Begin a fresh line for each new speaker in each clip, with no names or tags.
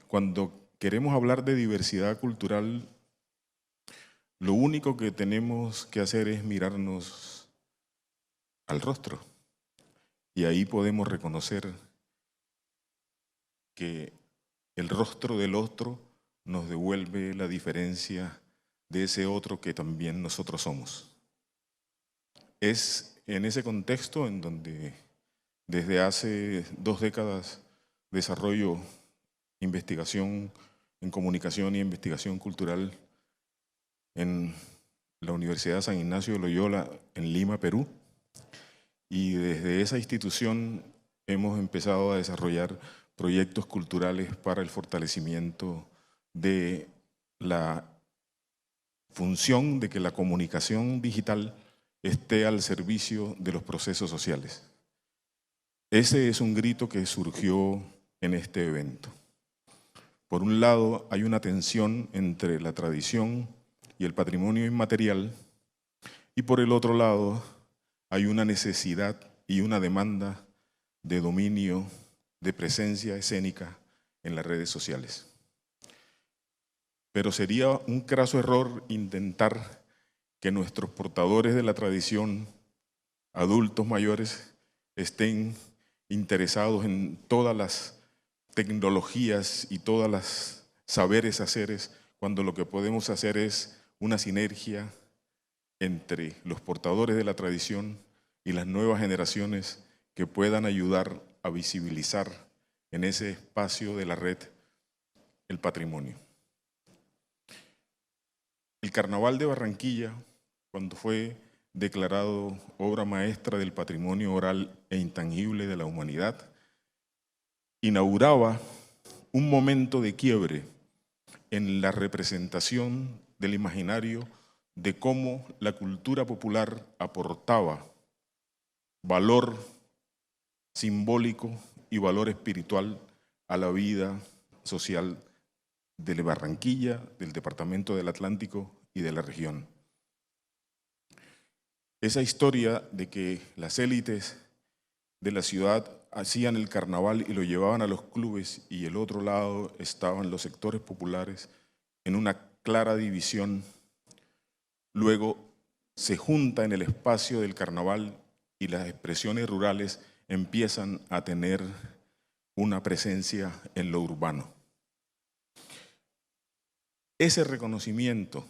cuando queremos hablar de diversidad cultural, lo único que tenemos que hacer es mirarnos al rostro. Y ahí podemos reconocer que el rostro del otro nos devuelve la diferencia de ese otro que también nosotros somos. Es en ese contexto en donde desde hace 2 décadas desarrollo investigación en comunicación y investigación cultural en la Universidad San Ignacio de Loyola en Lima, Perú. Y desde esa institución hemos empezado a desarrollar proyectos culturales para el fortalecimiento de la función de que la comunicación digital esté al servicio de los procesos sociales. Ese es un grito que surgió en este evento. Por un lado, hay una tensión entre la tradición y el patrimonio inmaterial, y por el otro lado, hay una necesidad y una demanda de dominio, de presencia escénica en las redes sociales. Pero sería un craso error intentar que nuestros portadores de la tradición, adultos mayores, estén interesados en todas las tecnologías y todas las saberes haceres, cuando lo que podemos hacer es una sinergia entre los portadores de la tradición y las nuevas generaciones que puedan ayudar a visibilizar en ese espacio de la red el patrimonio. El Carnaval de Barranquilla, cuando fue declarado obra maestra del patrimonio oral e intangible de la humanidad, inauguraba un momento de quiebre en la representación del imaginario de cómo la cultura popular aportaba valor simbólico y valor espiritual a la vida social de Barranquilla, del departamento del Atlántico y de la región. Esa historia de que las élites de la ciudad hacían el carnaval y lo llevaban a los clubes y el otro lado estaban los sectores populares en una clara división, luego se junta en el espacio del carnaval y las expresiones rurales empiezan a tener una presencia en lo urbano. Ese reconocimiento,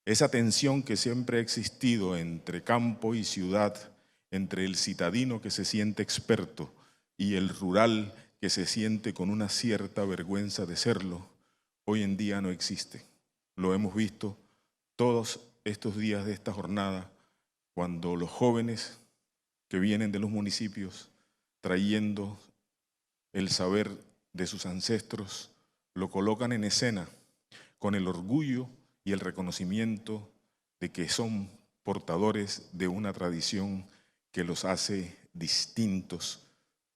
esa tensión que siempre ha existido entre campo y ciudad, entre el citadino que se siente experto y el rural que se siente con una cierta vergüenza de serlo, hoy en día no existe. Lo hemos visto todos estos días de esta jornada, cuando los jóvenes que vienen de los municipios trayendo el saber de sus ancestros, lo colocan en escena con el orgullo y el reconocimiento de que son portadores de una tradición que los hace distintos,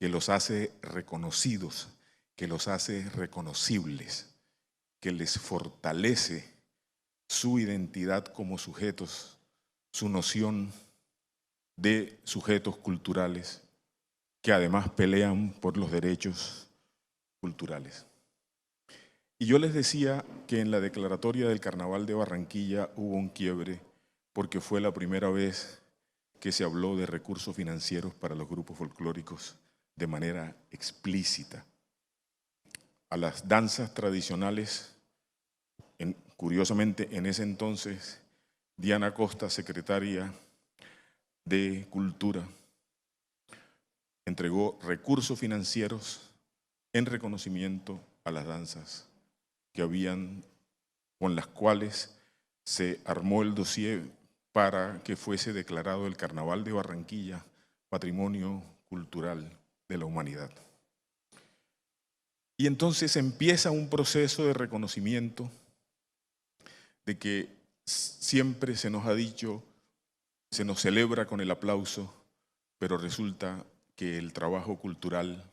que los hace reconocidos, que los hace reconocibles, que les fortalece su identidad como sujetos, su noción de sujetos culturales, que además pelean por los derechos culturales. Y yo les decía que en la declaratoria del Carnaval de Barranquilla hubo un quiebre porque fue la primera vez que se habló de recursos financieros para los grupos folclóricos de manera explícita. A las danzas tradicionales, curiosamente en ese entonces, Diana Costa, secretaria de Cultura, entregó recursos financieros en reconocimiento a las danzas con las cuales se armó el dossier para que fuese declarado el Carnaval de Barranquilla Patrimonio Cultural de la Humanidad. Y entonces empieza un proceso de reconocimiento de que siempre se nos ha dicho, se nos celebra con el aplauso, pero resulta que el trabajo cultural,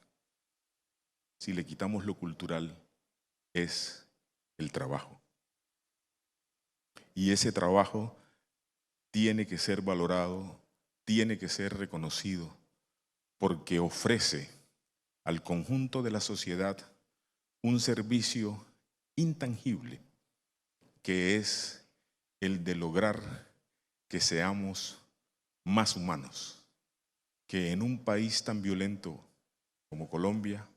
si le quitamos lo cultural, es el trabajo. Y ese trabajo tiene que ser valorado, tiene que ser reconocido, porque ofrece al conjunto de la sociedad un servicio intangible, que es el de lograr que seamos más humanos, que en un país tan violento como Colombia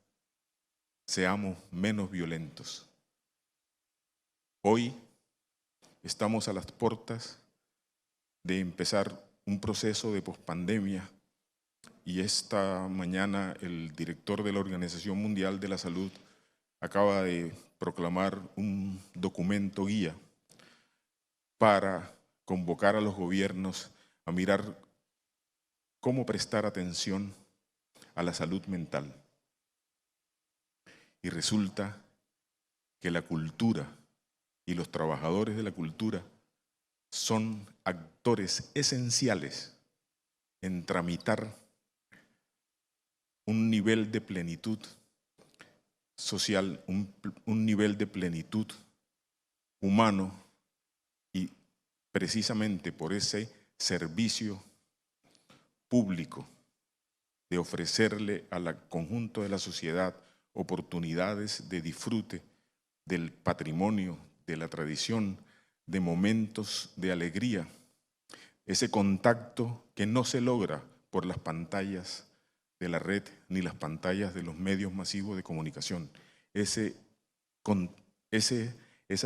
seamos menos violentos. Hoy estamos a las puertas de empezar un proceso de pospandemia y esta mañana el director de la Organización Mundial de la Salud acaba de proclamar un documento guía para convocar a los gobiernos a mirar cómo prestar atención a la salud mental. Y resulta que la cultura y los trabajadores de la cultura son actores esenciales en tramitar un nivel de plenitud social, un nivel de plenitud humano, y precisamente por ese servicio público de ofrecerle al conjunto de la sociedad oportunidades de disfrute del patrimonio, de la tradición, de momentos de alegría, ese contacto que no se logra por las pantallas de la red ni las pantallas de los medios masivos de comunicación. Esa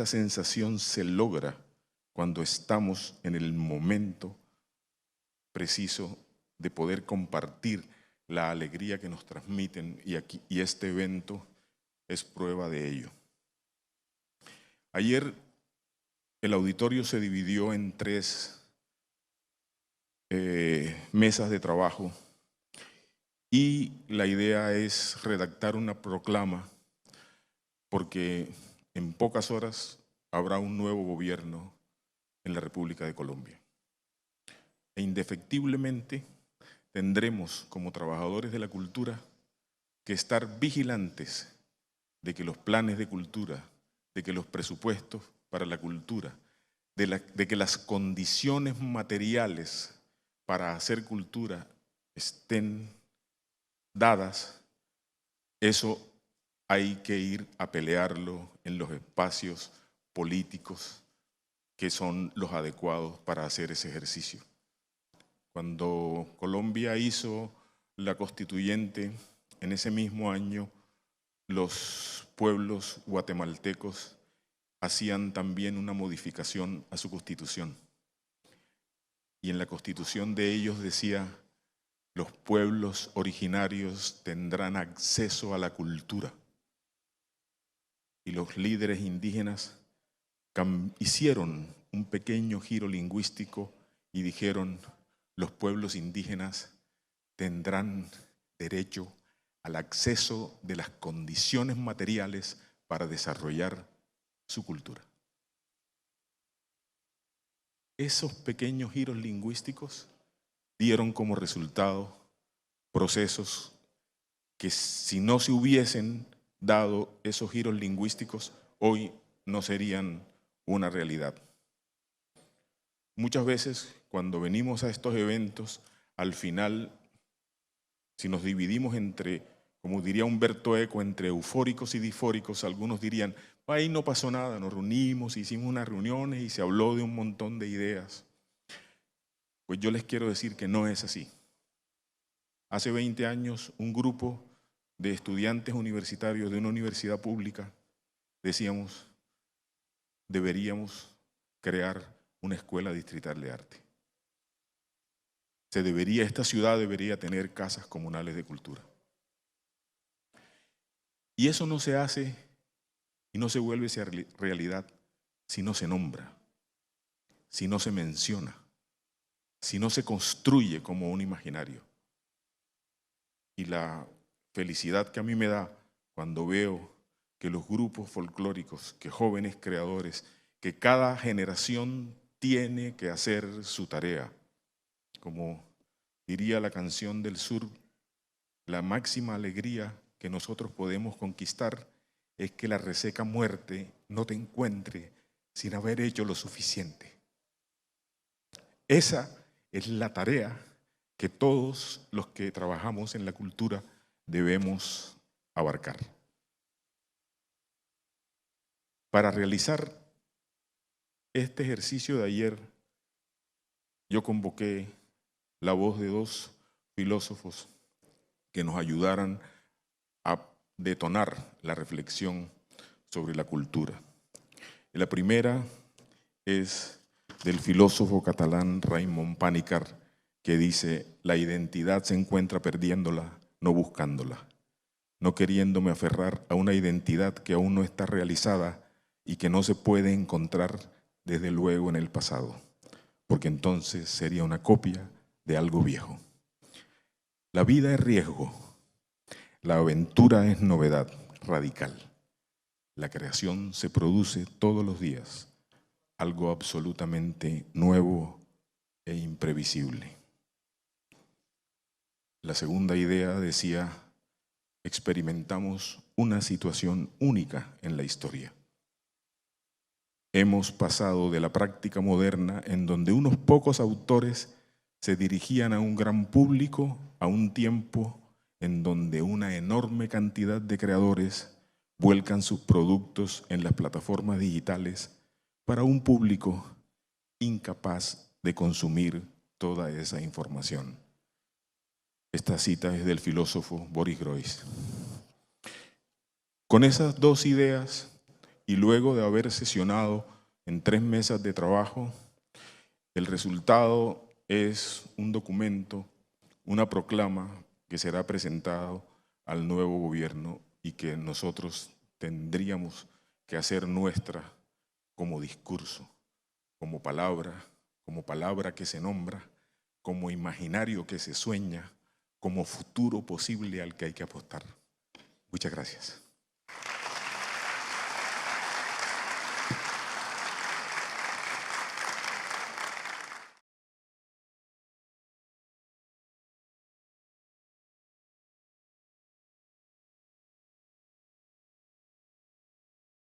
sensación se logra cuando estamos en el momento preciso de poder compartir la alegría que nos transmiten, y este evento es prueba de ello. Ayer el auditorio se dividió en 3 mesas de trabajo y la idea es redactar una proclama porque en pocas horas habrá un nuevo gobierno en la República de Colombia. E indefectiblemente tendremos como trabajadores de la cultura que estar vigilantes de que los planes de cultura, de que los presupuestos para la cultura, de que las condiciones materiales para hacer cultura estén dadas. Eso hay que ir a pelearlo en los espacios políticos que son los adecuados para hacer ese ejercicio. Cuando Colombia hizo la constituyente, en ese mismo año, los pueblos guatemaltecos hacían también una modificación a su constitución. Y en la constitución de ellos decía: los pueblos originarios tendrán acceso a la cultura. Y los líderes indígenas hicieron un pequeño giro lingüístico y dijeron: los pueblos indígenas tendrán derecho al acceso de las condiciones materiales para desarrollar su cultura. Esos pequeños giros lingüísticos dieron como resultado procesos que, si no se hubiesen dado esos giros lingüísticos, hoy no serían una realidad. Muchas veces, cuando venimos a estos eventos, al final, si nos dividimos entre, como diría Humberto Eco, entre eufóricos y disfóricos, algunos dirían: ahí no pasó nada, nos reunimos, hicimos unas reuniones y se habló de un montón de ideas. Pues yo les quiero decir que no es así. Hace 20 años, un grupo de estudiantes universitarios de una universidad pública decíamos: deberíamos crear una escuela distrital de arte. Esta ciudad debería tener casas comunales de cultura. Y eso no se hace y no se vuelve realidad si no se nombra, si no se menciona, si no se construye como un imaginario. Y la felicidad que a mí me da cuando veo que los grupos folclóricos, que jóvenes creadores, que cada generación tiene que hacer su tarea. Como diría la canción del sur, la máxima alegría que nosotros podemos conquistar es que la reseca muerte no te encuentre sin haber hecho lo suficiente. Esa es la tarea que todos los que trabajamos en la cultura debemos abarcar. Para realizar este ejercicio de ayer, yo convoqué la voz de dos filósofos que nos ayudaran a detonar la reflexión sobre la cultura. La primera es del filósofo catalán Raimon Panikkar, que dice: la identidad se encuentra perdiéndola, no buscándola, no queriéndome aferrar a una identidad que aún no está realizada y que no se puede encontrar desde luego en el pasado, porque entonces sería una copia de algo viejo. La vida es riesgo, la aventura es novedad radical. La creación se produce todos los días, algo absolutamente nuevo e imprevisible. La segunda idea decía: experimentamos una situación única en la historia. Hemos pasado de la práctica moderna, en donde unos pocos autores se dirigían a un gran público, a un tiempo en donde una enorme cantidad de creadores vuelcan sus productos en las plataformas digitales para un público incapaz de consumir toda esa información. Esta cita es del filósofo Boris Groys. Con esas dos ideas, y luego de haber sesionado en 3 mesas de trabajo, el resultado es un documento, una proclama que será presentado al nuevo gobierno y que nosotros tendríamos que hacer nuestra como discurso, como palabra que se nombra, como imaginario que se sueña, como futuro posible al que hay que apostar. Muchas gracias.